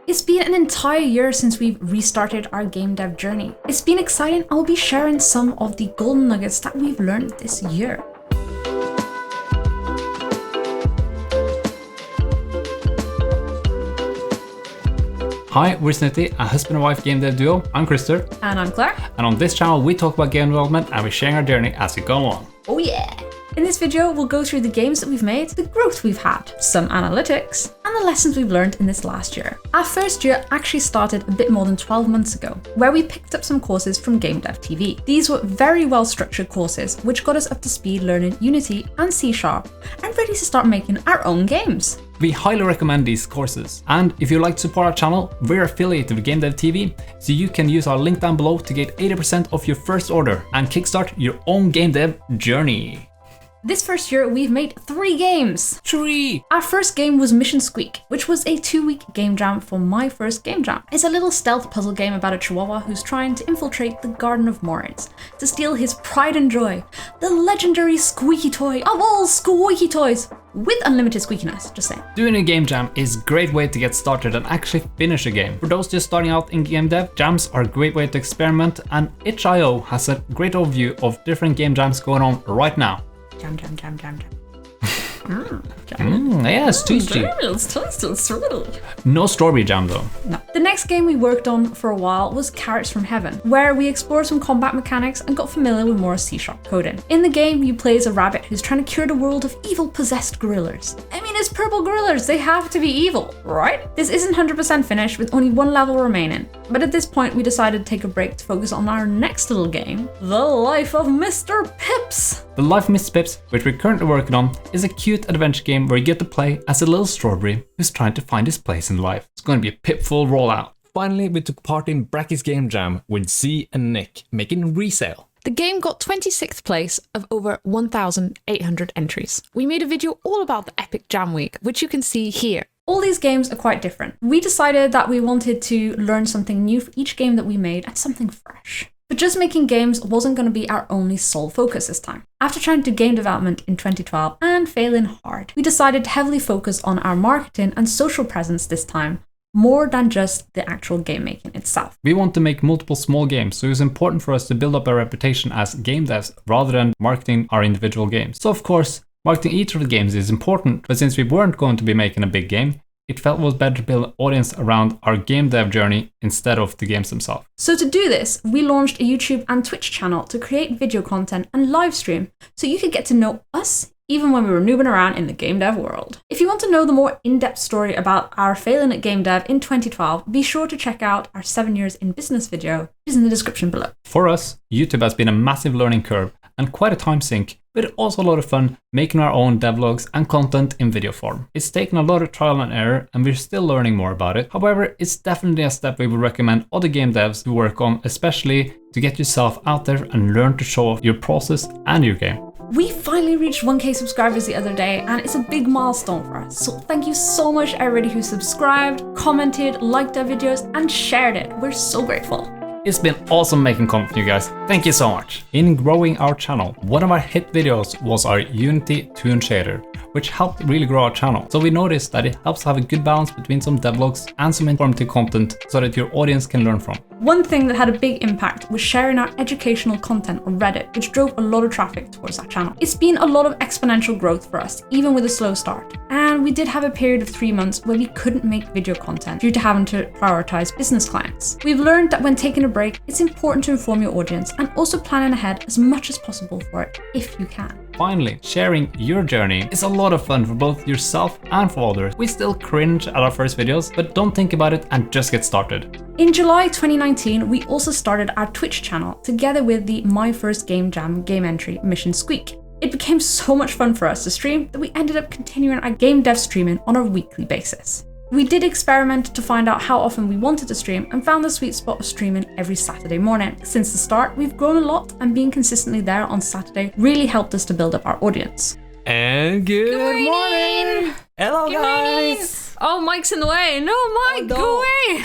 It's been an entire year since we've restarted our game dev journey. It's been exciting and we'll be sharing some of the golden nuggets that we've learned this year. Hi, we're Snuti, a husband and wife game dev duo. I'm Christer. And I'm Claire. And on this channel, we talk about game development and we're sharing our journey as we go along. Oh yeah! In this video, we'll go through the games that we've made, the growth we've had, some analytics, and the lessons we've learned in this last year. Our first year actually started a bit more than 12 months ago, where we picked up some courses from gamedev TV. These were very well structured courses, which got us up to speed learning Unity and C# and ready to start making our own games. We highly recommend these courses. And if you'd like to support our channel, we're affiliated with gamedev TV, so you can use our link down below to get 80% off your first order and kickstart your own game dev journey. This first year, we've made 3 games. 3! Our first game was Mission Squeak, which was a 2-week game jam for my first game jam. It's a little stealth puzzle game about a chihuahua who's trying to infiltrate the Garden of Morinth to steal his pride and joy, the legendary squeaky toy of all squeaky toys, with unlimited squeakiness, just saying. Doing a game jam is a great way to get started and actually finish a game. For those just starting out in game dev, jams are a great way to experiment, and itch.io has a great overview of different game jams going on right now. Jam, jam, jam, jam, jam. Yeah, it's tasty. No strawberry jam though. No. The next game we worked on for a while was Carrots from Heaven, where we explored some combat mechanics and got familiar with more C# coding. In the game, you play as a rabbit who's trying to cure the world of evil possessed gorillas. I mean, it's purple gorillas, they have to be evil, right? This isn't 100% finished with only 1 level remaining, but at this point we decided to take a break to focus on our next little game, The Life of Mr. Pips. The Life of Mr. Pips, which we're currently working on, is a cute adventure game where you get to play as a little strawberry who's trying to find his place in life. It's going to be a Pipful rollout. Finally, we took part in Bracky's game jam with C and Nick, making Resale. The game got 26th place of over 1,800 entries. We made a video all about the epic jam week, which you can see here. All these games are quite different. We decided that we wanted to learn something new for each game that we made and something fresh. But just making games wasn't going to be our only sole focus this time. After trying to do game development in 2012 and failing hard, we decided to heavily focus on our marketing and social presence this time, more than just the actual game making itself. We want to make multiple small games, so it was important for us to build up our reputation as game devs rather than marketing our individual games. So of course, marketing each of the games is important, but since we weren't going to be making a big game, it felt it was better to build an audience around our game dev journey instead of the games themselves. So to do this, we launched a YouTube and Twitch channel to create video content and live stream so you could get to know us even when we were noobing around in the game dev world. If you want to know the more in-depth story about our failing at game dev in 2012, be sure to check out our 7 years in business video, which is in the description below. For us, YouTube has been a massive learning curve and quite a time sink, but also a lot of fun making our own devlogs and content in video form. It's taken a lot of trial and error and we're still learning more about it. However, it's definitely a step we would recommend other game devs to work on, especially to get yourself out there and learn to show off your process and your game. We finally reached 1K subscribers the other day and it's a big milestone for us. So thank you so much everybody who subscribed, commented, liked our videos and shared it. We're so grateful. It's been awesome making content for you guys. Thank you so much. In growing our channel, one of our hit videos was our Unity toon shader, which helped really grow our channel. So we noticed that it helps have a good balance between some devlogs and some informative content so that your audience can learn from. One thing that had a big impact was sharing our educational content on Reddit, which drove a lot of traffic towards our channel. It's been a lot of exponential growth for us, even with a slow start. And we did have a period of 3 months where we couldn't make video content due to having to prioritize business clients. We've learned that when taking a break, it's important to inform your audience and also planning ahead as much as possible for it if you can. Finally, sharing your journey is a lot of fun for both yourself and for others. We still cringe at our first videos, but don't think about it and just get started. In July 2019, we also started our Twitch channel together with the My First Game Jam game entry Mission Squeak. It became so much fun for us to stream that we ended up continuing our game dev streaming on a weekly basis. We did experiment to find out how often we wanted to stream and found the sweet spot of streaming every Saturday morning. Since the start, we've grown a lot and being consistently there on Saturday really helped us to build up our audience. And good morning! Hello, Good guys! morning. Oh, Mike's in the way. No, Mike, no. go away!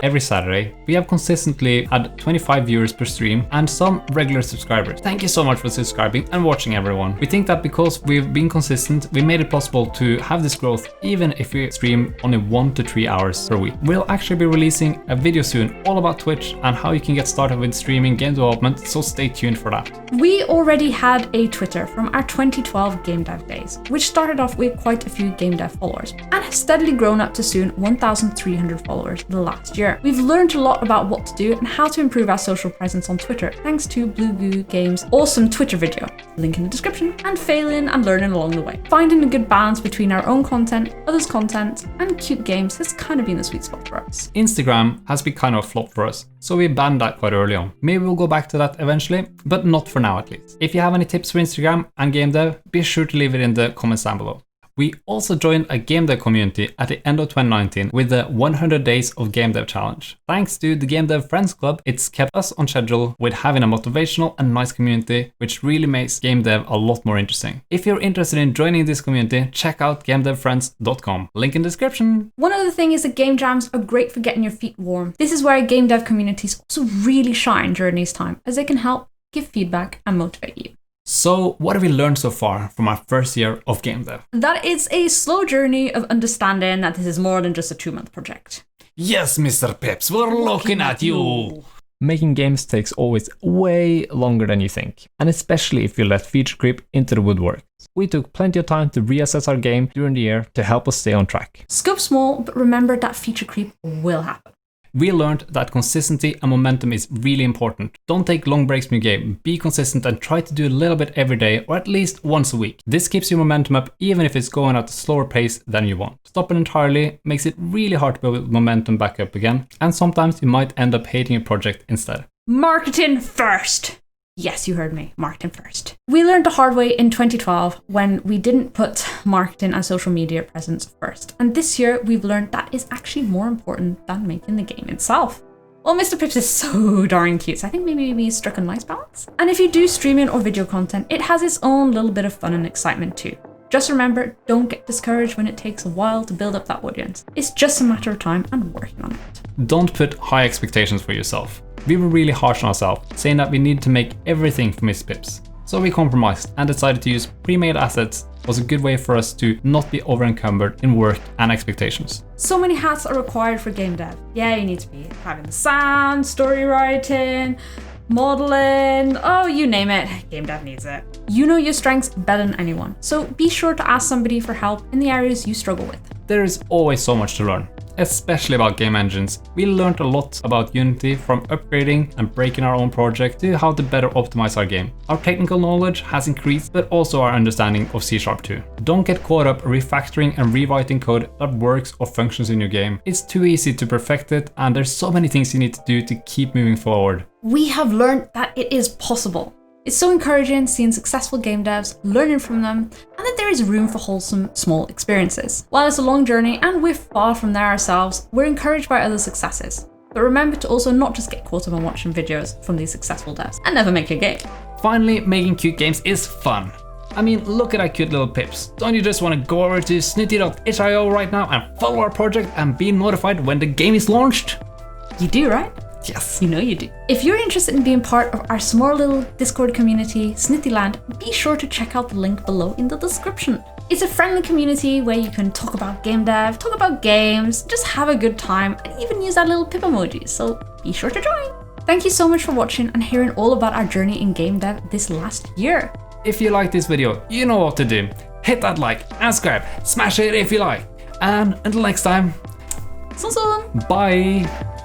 every Saturday. We have consistently had 25 viewers per stream and some regular subscribers. Thank you so much for subscribing and watching, everyone. We think that because we've been consistent, we made it possible to have this growth even if we stream only 1 to 3 hours per week. We'll actually be releasing a video soon all about Twitch and how you can get started with streaming game development, so stay tuned for that. We already had a Twitter from our 2012 game dev days, which started off with quite a few game dev followers and has steadily grown up to soon 1,300 followers the last year. We've learned a lot about what to do and how to improve our social presence on Twitter thanks to Blue Goo Games' awesome Twitter video, link in the description, and failing and learning along the way. Finding a good balance between our own content, others' content, and cute games has kind of been the sweet spot for us. Instagram has been kind of a flop for us, so we banned that quite early on. Maybe we'll go back to that eventually, but not for now at least. If you have any tips for Instagram and game dev, be sure to leave it in the comments down below. We also joined a game dev community at the end of 2019 with the 100 Days of Game Dev Challenge. Thanks to the Game Dev Friends Club, it's kept us on schedule with having a motivational and nice community, which really makes game dev a lot more interesting. If you're interested in joining this community, check out gamedevfriends.com. Link in the description. One other thing is that game jams are great for getting your feet warm. This is where game dev communities also really shine during these times, as they can help give feedback and motivate you. So what have we learned so far from our first year of game dev? That it's a slow journey of understanding that this is more than just a 2-month project. Yes, Mr. Pips, we're looking at you. Making games takes always way longer than you think, and especially if you let feature creep into the woodwork. We took plenty of time to reassess our game during the year to help us stay on track. Scope small, but remember that feature creep will happen. We learned that consistency and momentum is really important. Don't take long breaks from your game, be consistent and try to do a little bit every day or at least once a week. This keeps your momentum up even if it's going at a slower pace than you want. Stopping entirely makes it really hard to build momentum back up again, and sometimes you might end up hating your project instead. Marketing first! Yes, you heard me. Marketing first. We learned the hard way in 2012 when we didn't put marketing and social media presence first. And this year we've learned that is actually more important than making the game itself. Well, Mr. Pips is so darn cute, so I think maybe we struck a nice balance. And if you do streaming or video content, it has its own little bit of fun and excitement too. Just remember, don't get discouraged when it takes a while to build up that audience. It's just a matter of time and working on it. Don't put high expectations for yourself. We were really harsh on ourselves, saying that we needed to make everything for Mr. Pips. So we compromised and decided to use pre-made assets was a good way for us to not be over-encumbered in work and expectations. So many hats are required for game dev. Yeah, you need to be having the sound, story writing, modeling, oh, you name it, game dev needs it. You know your strengths better than anyone, so be sure to ask somebody for help in the areas you struggle with. There is always so much to learn, especially about game engines. We learned a lot about Unity, from upgrading and breaking our own project to how to better optimize our game. Our technical knowledge has increased, but also our understanding of C# too. Don't get caught up refactoring and rewriting code that works or functions in your game. It's too easy to perfect it, and there's so many things you need to do to keep moving forward. We have learned that it is possible. It's so encouraging seeing successful game devs, learning from them, and that there is room for wholesome, small experiences. While it's a long journey and we're far from there ourselves, we're encouraged by other successes. But remember to also not just get caught up on watching videos from these successful devs and never make a game. Finally, making cute games is fun. I mean, look at our cute little pips. Don't you just want to go over to snuti.io right now and follow our project and be notified when the game is launched? You do, right? Yes. You know you do. If you're interested in being part of our small little Discord community, Snutyland, be sure to check out the link below in the description. It's a friendly community where you can talk about game dev, talk about games, just have a good time, and even use that little pip emoji, so be sure to join. Thank you so much for watching and hearing all about our journey in game dev this last year. If you like this video, you know what to do. Hit that like and subscribe, smash it if you like. And until next time, So soon. bye.